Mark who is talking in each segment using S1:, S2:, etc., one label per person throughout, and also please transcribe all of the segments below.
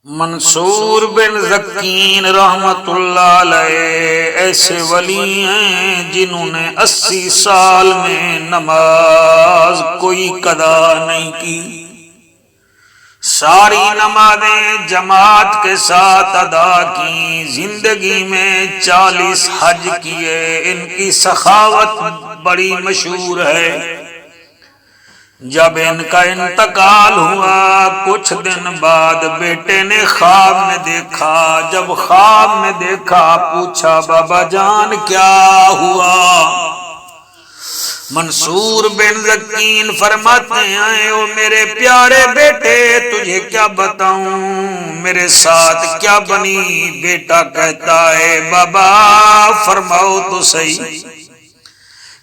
S1: منصور بن ذکین رحمت اللہ علیہ ایسے ولی ہیں جنہوں نے 80 سال میں نماز کوئی قضا نہیں کی، ساری نمازیں جماعت کے ساتھ ادا کی، زندگی میں 40 حج کیے۔ ان کی سخاوت بڑی مشہور ہے۔ جب ان کا انتقال ہوا کچھ دن بعد بیٹے نے خواب میں دیکھا، جب خواب میں دیکھا پوچھا بابا جان کیا ہوا؟ منصور بن ذکین فرماتے ہیں او میرے پیارے بیٹے تجھے کیا بتاؤں میرے ساتھ کیا بنی؟ بیٹا کہتا ہے بابا فرماؤ تو صحیح۔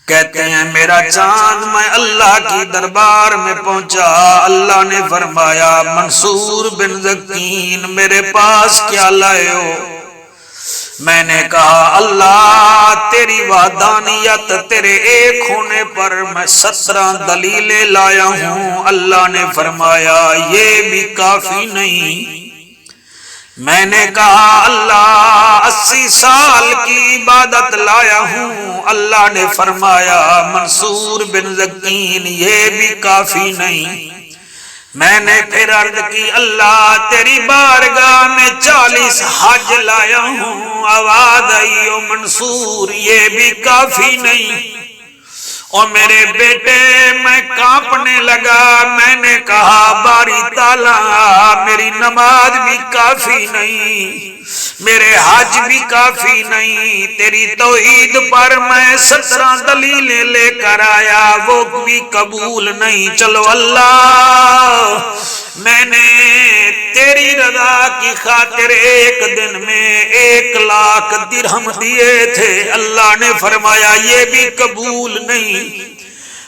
S1: کہتے ہیں میرا چاند میں اللہ کی دربار میں پہنچا، اللہ نے فرمایا منصور بن ذکین میرے پاس کیا لائے ہو؟ میں نے کہا اللہ تیری وحدانیت تیرے ایک ہونے پر میں 17 دلیلیں لایا ہوں۔ اللہ نے فرمایا یہ بھی کافی نہیں۔ میں نے کہا اللہ 80 سال کی عبادت لایا ہوں۔ اللہ نے فرمایا منصور بن ذکین یہ بھی کافی نہیں۔ میں نے پھر عرض کی اللہ تیری بارگاہ میں 40 حج لایا ہوں۔ آواز آئی او منصور یہ بھی کافی نہیں۔ او میرے بیٹے میں کانپنے لگا، میں نے کہا باری تعالیٰ میری نماز بھی کافی نہیں، میرے حج بھی کافی نہیں، تیری توحید پر میں 17 دلیلیں لے کر آیا وہ بھی قبول نہیں۔ چلو اللہ میں نے تیری رضا کی خاطر ایک دن میں 1 لاکھ درہم دیے تھے، اللہ نے فرمایا یہ بھی قبول نہیں۔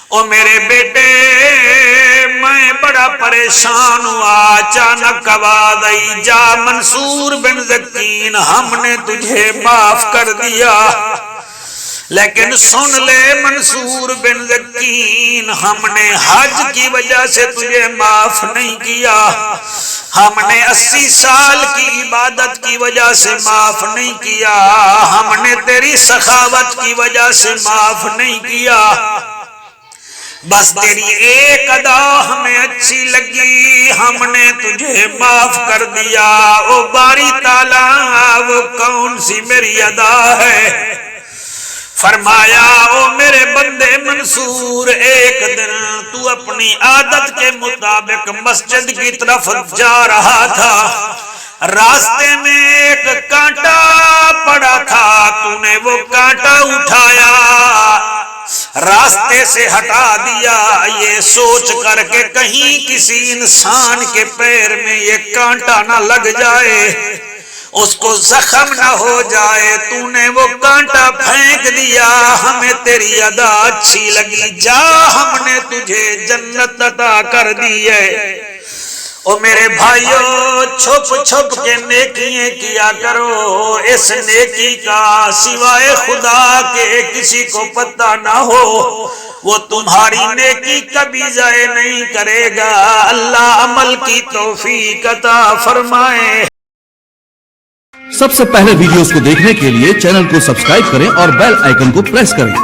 S1: او میرے بیٹے میں بڑا پریشان ہوا، اچانک آواز آئی جا منصور بن ذکین ہم نے تجھے معاف کر دیا، لیکن سن لے منصور بن ذکین ہم نے حج کی وجہ سے تجھے معاف نہیں کیا، ہم نے 80 سال کی عبادت کی وجہ سے معاف نہیں کیا، ہم نے تیری سخاوت کی وجہ سے معاف نہیں کیا، بس تیری ایک ادا ہمیں اچھی لگی ہم نے تجھے معاف کر دیا۔ او باری تعالیٰ وہ کون سی میری ادا ہے؟ فرمایا او میرے بندے منصور ایک دن تو اپنی عادت کے مطابق مسجد کی طرف جا رہا تھا، راستے میں ایک کانٹا پڑا تھا، تو نے وہ کانٹا اٹھایا راستے سے ہٹا دیا یہ سوچ کر کے کہیں کسی انسان کے پیر میں یہ کانٹا نہ لگ جائے، اس کو زخم نہ ہو جائے، تو نے وہ کانٹا پھینک دیا، ہمیں تیری ادا اچھی لگی، جا ہم نے تجھے جنت عطا کر دی ہے۔ او میرے بھائیو چھپ چھپ کے نیکیاں کیا کرو، اس نیکی کا سوائے خدا کے کسی کو پتہ نہ ہو، وہ تمہاری نیکی کبھی ضائع نہیں کرے گا۔ اللہ عمل کی توفیق عطا فرمائے۔
S2: سب سے پہلے ویڈیوز کو دیکھنے کے لیے چینل کو سبسکرائب کریں اور بیل آئیکن کو پریس کریں۔